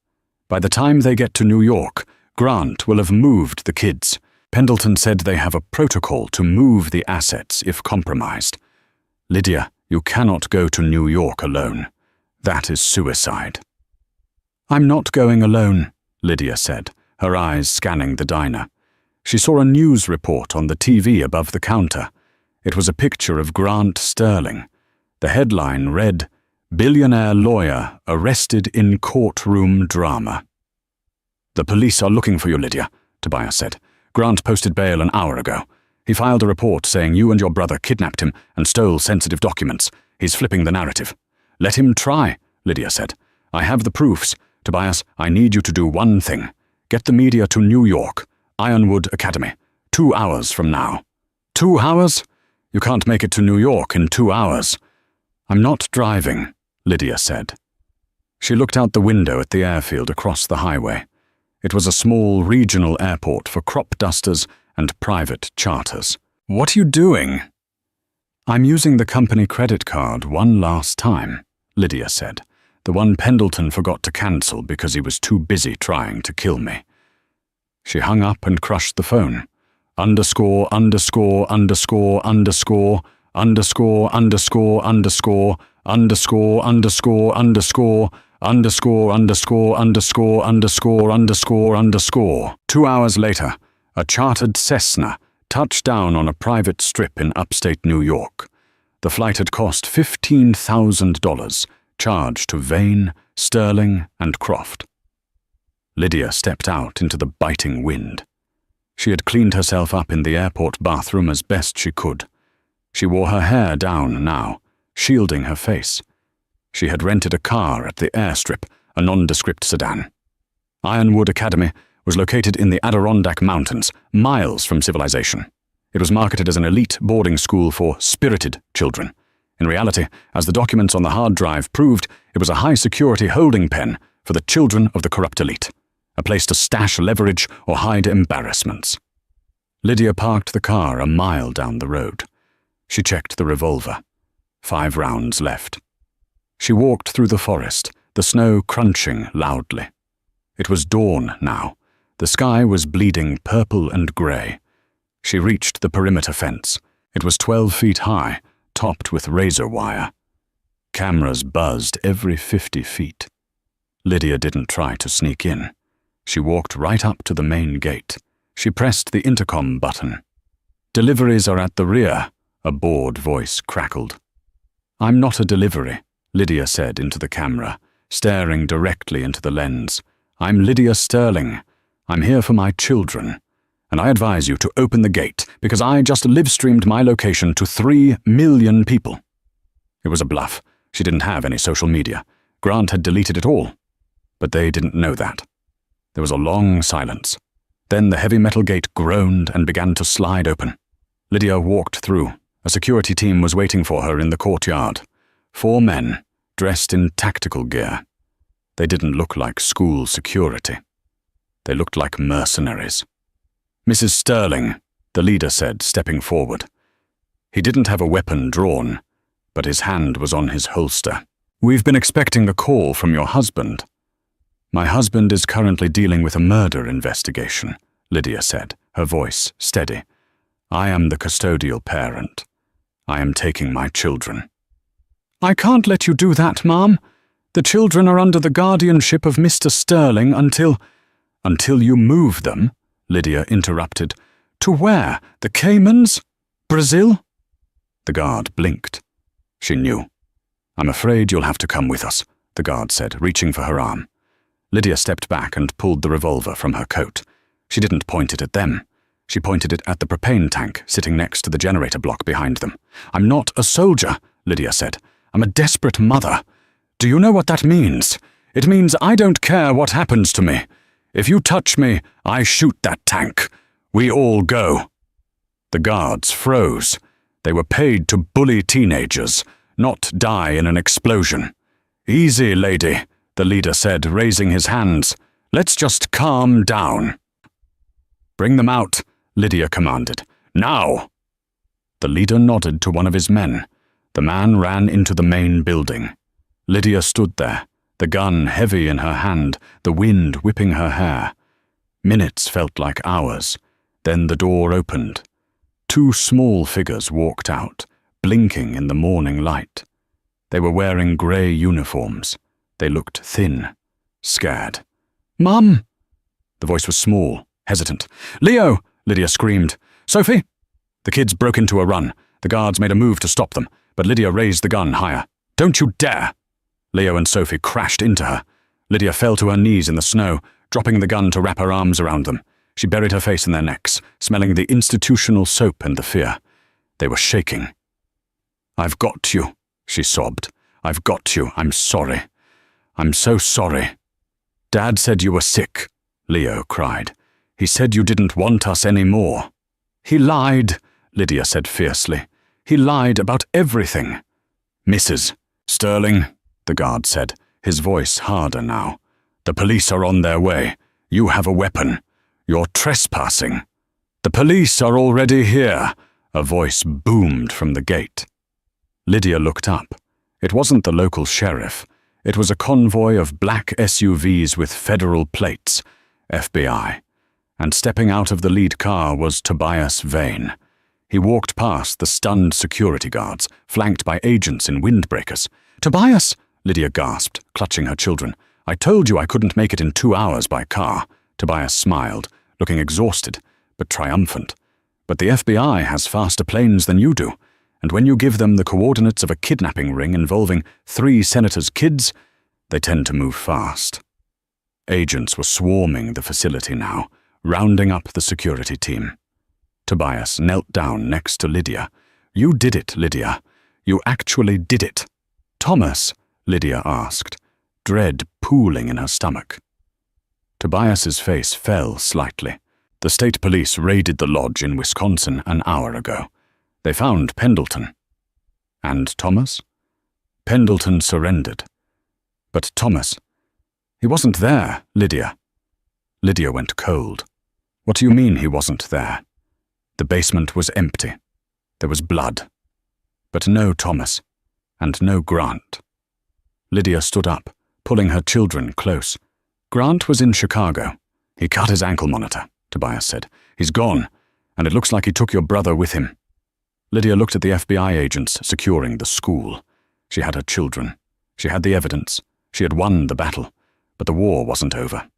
Speaker 1: By the time they get to New York, Grant will have moved the kids. Pendleton said they have a protocol to move the assets if compromised. Lydia, you cannot go to New York alone. That is suicide." "I'm not going alone," Lydia said, her eyes scanning the diner. She saw a news report on the TV above the counter. It was a picture of Grant Sterling. The headline read, "Billionaire lawyer arrested in courtroom drama." "The police are looking for you, Lydia," Tobias said. "Grant posted bail an hour ago. He filed a report saying you and your brother kidnapped him and stole sensitive documents. He's flipping the narrative." "Let him try," Lydia said. "I have the proofs. Tobias, I need you to do one thing. Get the media to New York, Ironwood Academy, 2 hours from now." "2 hours? You can't make it to New York in 2 hours." "I'm not driving," Lydia said. She looked out the window at the airfield across the highway. It was a small regional airport for crop dusters and private charters. "What are you doing?" "I'm using the company credit card one last time," Lydia said. "The one Pendleton forgot to cancel because he was too busy trying to kill me." She hung up and crushed the phone. Underscore, underscore, underscore, underscore, underscore, underscore, underscore, underscore, underscore, underscore, underscore, underscore, underscore, underscore, underscore, underscore. 2 hours later, a chartered Cessna touched down on a private strip in upstate New York. The flight had cost $15,000, charged to Vane, Sterling, and Croft. Lydia stepped out into the biting wind. She had cleaned herself up in the airport bathroom as best she could. She wore her hair down now, shielding her face. She had rented a car at the airstrip, a nondescript sedan. Ironwood Academy was located in the Adirondack Mountains, miles from civilization. It was marketed as an elite boarding school for spirited children. In reality, as the documents on the hard drive proved, it was a high-security holding pen for the children of the corrupt elite, a place to stash leverage or hide embarrassments. Lydia parked the car a mile down the road. She checked the revolver. 5 rounds left. She walked through the forest, the snow crunching loudly. It was dawn now. The sky was bleeding purple and grey. She reached the perimeter fence. It was 12 feet high, topped with razor wire. Cameras buzzed every 50 feet. Lydia didn't try to sneak in. She walked right up to the main gate. She pressed the intercom button. "Deliveries are at the rear," a bored voice crackled. "I'm not a delivery," Lydia said into the camera, staring directly into the lens. "I'm Lydia Sterling. I'm here for my children. And I advise you to open the gate, because I just live-streamed my location to 3 million people." It was a bluff, She didn't have any social media. Grant had deleted it all. But they didn't know that. There was a long silence. Then the heavy metal gate groaned and began to slide open. Lydia walked through. A security team was waiting for her in the courtyard. 4 men, dressed in tactical gear. They didn't look like school security. They looked like mercenaries. "Mrs. Sterling," the leader said, stepping forward. He didn't have a weapon drawn, but his hand was on his holster. "We've been expecting a call from your husband." "My husband is currently dealing with a murder investigation," Lydia said, her voice steady. "I am the custodial parent. I am taking my children." "I can't let you do that, Mom. The children are under the guardianship of Mr. Sterling until you move them," Lydia interrupted. "To where? The Caymans? Brazil?" The guard blinked. She knew. "I'm afraid you'll have to come with us," the guard said, reaching for her arm. Lydia stepped back and pulled the revolver from her coat. She didn't point it at them. She pointed it at the propane tank sitting next to the generator block behind them. "I'm not a soldier," Lydia said. "I'm a desperate mother. Do you know what that means? It means I don't care what happens to me. If you touch me, I shoot that tank. We all go." The guards froze. They were paid to bully teenagers, not die in an explosion. "Easy, lady," the leader said, raising his hands. "Let's just calm down." "Bring them out," Lydia commanded. "Now!" The leader nodded to one of his men. The man ran into the main building. Lydia stood there, the gun heavy in her hand, the wind whipping her hair. Minutes felt like hours. Then the door opened. 2 small figures walked out, blinking in the morning light. They were wearing grey uniforms. They looked thin, scared. "Mum!" The voice was small, hesitant. "Leo!" Lydia screamed. "Sophie!" The kids broke into a run. The guards made a move to stop them, but Lydia raised the gun higher. "Don't you dare!" Leo and Sophie crashed into her. Lydia fell to her knees in the snow, dropping the gun to wrap her arms around them. She buried her face in their necks, smelling the institutional soap and the fear. They were shaking. "I've got you," she sobbed. "I've got you. I'm sorry. I'm so sorry." "Dad said you were sick," Leo cried. "He said you didn't want us anymore." "He lied," Lydia said fiercely. "He lied about everything." "Mrs. Sterling," the guard said, his voice harder now. "The police are on their way. You have a weapon. You're trespassing." "The police are already here," a voice boomed from the gate. Lydia looked up. It wasn't the local sheriff. It was a convoy of black SUVs with federal plates, FBI. And stepping out of the lead car was Tobias Vane. He walked past the stunned security guards, flanked by agents in windbreakers. "Tobias!" Lydia gasped, clutching her children. "I told you I couldn't make it in 2 hours by car." Tobias smiled, looking exhausted, but triumphant. "But the FBI has faster planes than you do, and when you give them the coordinates of a kidnapping ring involving 3 senators' kids, they tend to move fast." Agents were swarming the facility now, rounding up the security team. Tobias knelt down next to Lydia. "You did it, Lydia. You actually did it." "Thomas?" Lydia asked, dread pooling in her stomach. Tobias's face fell slightly. The state police raided the lodge in Wisconsin an hour ago. They found Pendleton. And Thomas? Pendleton surrendered. But Thomas, he wasn't there, Lydia. Lydia went cold. "What do you mean he wasn't there?" The basement was empty. There was blood. But no Thomas, and no Grant. Lydia stood up, pulling her children close. "Grant was in Chicago. He cut his ankle monitor," Tobias said. "He's gone, and it looks like he took your brother with him." Lydia looked at the FBI agents securing the school. She had her children. She had the evidence. She had won the battle. But the war wasn't over.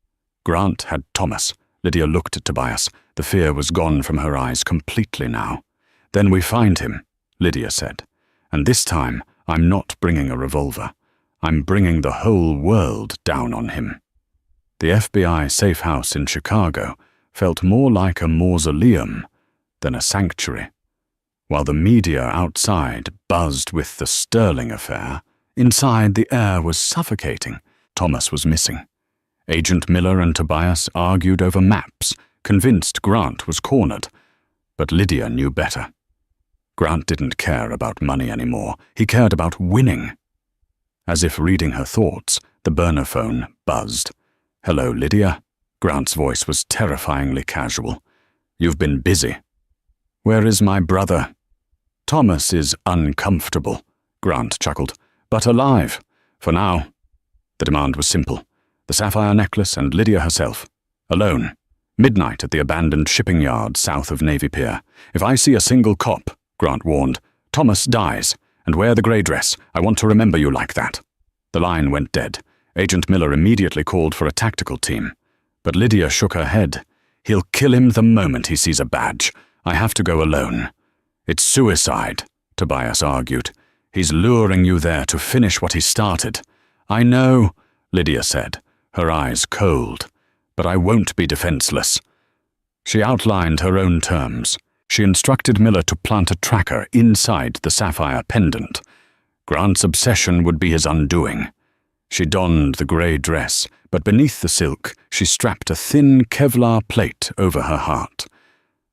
Speaker 1: Grant had Thomas. Lydia looked at Tobias. The fear was gone from her eyes completely now. "Then we find him," Lydia said. "And this time, I'm not bringing a revolver. I'm bringing the whole world down on him." The FBI safe house in Chicago felt more like a mausoleum than a sanctuary. While the media outside buzzed with the Sterling affair, Inside, the air was suffocating. Thomas was missing. Agent Miller and Tobias argued over maps, convinced Grant was cornered. But Lydia knew better. Grant didn't care about money anymore. He cared about winning. As if reading her thoughts, the burner phone buzzed. "Hello, Lydia." Grant's voice was terrifyingly casual. "You've been busy." "Where is my brother?" "Thomas is uncomfortable," Grant chuckled, "but alive. For now." The demand was simple. The sapphire necklace and Lydia herself. Alone. Midnight at the abandoned shipping yard south of Navy Pier. "If I see a single cop," Grant warned, "Thomas dies. And wear the grey dress. I want to remember you like that." The line went dead. Agent Miller immediately called for a tactical team. But Lydia shook her head. "He'll kill him the moment he sees a badge. I have to go alone." "It's suicide," Tobias argued. "He's luring you there to finish what he started." "I know," Lydia said, her eyes cold. "But I won't be defenseless." She outlined her own terms. She instructed Miller to plant a tracker inside the sapphire pendant. Grant's obsession would be his undoing. She donned the grey dress, but beneath the silk she strapped a thin Kevlar plate over her heart.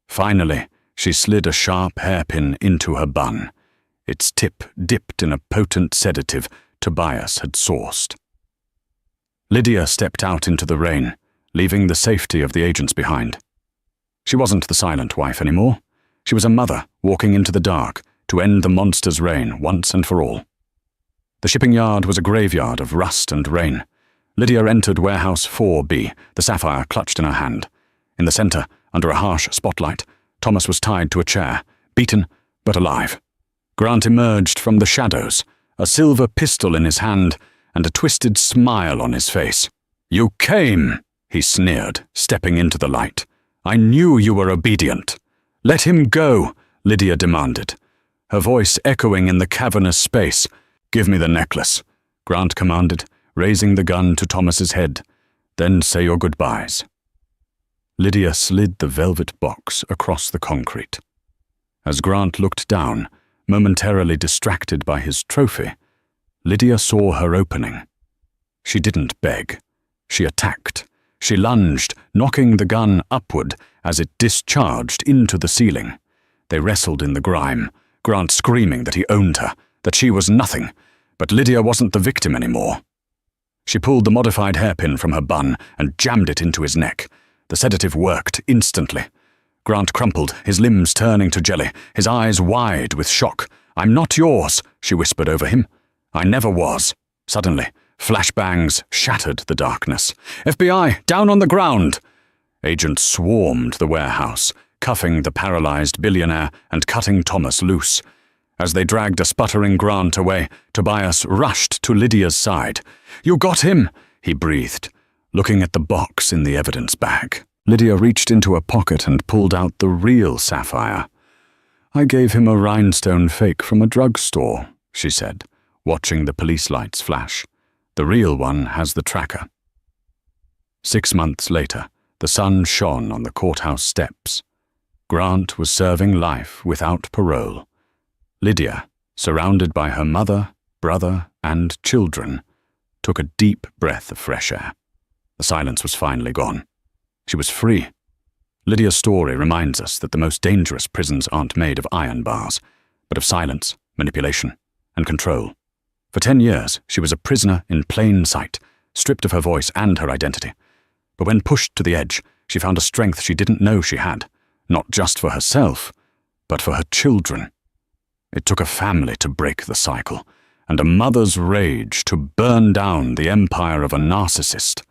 Speaker 1: Finally, she slid a sharp hairpin into her bun. Its tip dipped in a potent sedative Tobias had sourced. Lydia stepped out into the rain, leaving the safety of the agents behind. She wasn't the silent wife anymore. She was a mother walking into the dark to end the monster's reign once and for all. The shipping yard was a graveyard of rust and rain. Lydia entered warehouse 4B, the sapphire clutched in her hand. In the center, under a harsh spotlight, Thomas was tied to a chair, beaten but alive. Grant emerged from the shadows, a silver pistol in his hand and a twisted smile on his face. "You came," he sneered, stepping into the light. "I knew you were obedient." "Let him go," Lydia demanded, her voice echoing in the cavernous space. "Give me the necklace," Grant commanded, raising the gun to Thomas's head. "Then say your goodbyes." Lydia slid the velvet box across the concrete. As Grant looked down, momentarily distracted by his trophy, Lydia saw her opening. She didn't beg. She attacked. She lunged, knocking the gun upward as it discharged into the ceiling. They wrestled in the grime, Grant screaming that he owned her, that she was nothing, but Lydia wasn't the victim anymore. She pulled the modified hairpin from her bun and jammed it into his neck. The sedative worked instantly. Grant crumpled, his limbs turning to jelly, his eyes wide with shock. "I'm not yours," she whispered over him. "I never was." Suddenly, flashbangs shattered the darkness. "FBI, down on the ground!" Agents swarmed the warehouse, cuffing the paralyzed billionaire and cutting Thomas loose. As they dragged a sputtering Grant away, Tobias rushed to Lydia's side. "You got him," he breathed, looking at the box in the evidence bag. Lydia reached into a pocket and pulled out the real sapphire. "I gave him a rhinestone fake from a drugstore," she said, watching the police lights flash. "The real one has the tracker." 6 months later, the sun shone on the courthouse steps. Grant was serving life without parole. Lydia, surrounded by her mother, brother, and children, took a deep breath of fresh air. The silence was finally gone. She was free. Lydia's story reminds us that the most dangerous prisons aren't made of iron bars, but of silence, manipulation, and control. For 10 years, she was a prisoner in plain sight, stripped of her voice and her identity. But when pushed to the edge, she found a strength she didn't know she had, not just for herself, but for her children. It took a family to break the cycle, and a mother's rage to burn down the empire of a narcissist.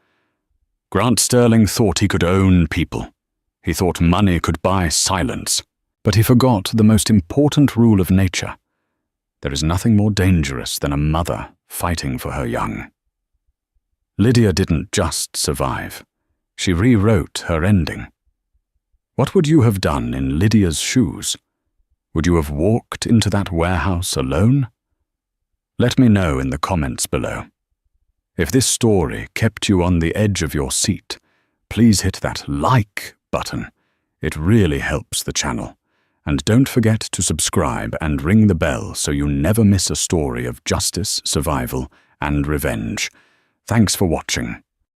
Speaker 1: Grant Sterling thought he could own people. He thought money could buy silence. But he forgot the most important rule of nature. There is nothing more dangerous than a mother fighting for her young. Lydia didn't just survive. She rewrote her ending. What would you have done in Lydia's shoes? Would you have walked into that warehouse alone? Let me know in the comments below. If this story kept you on the edge of your seat, please hit that like button. It really helps the channel. And don't forget to subscribe and ring the bell so you never miss a story of justice, survival, and revenge. Thanks for watching.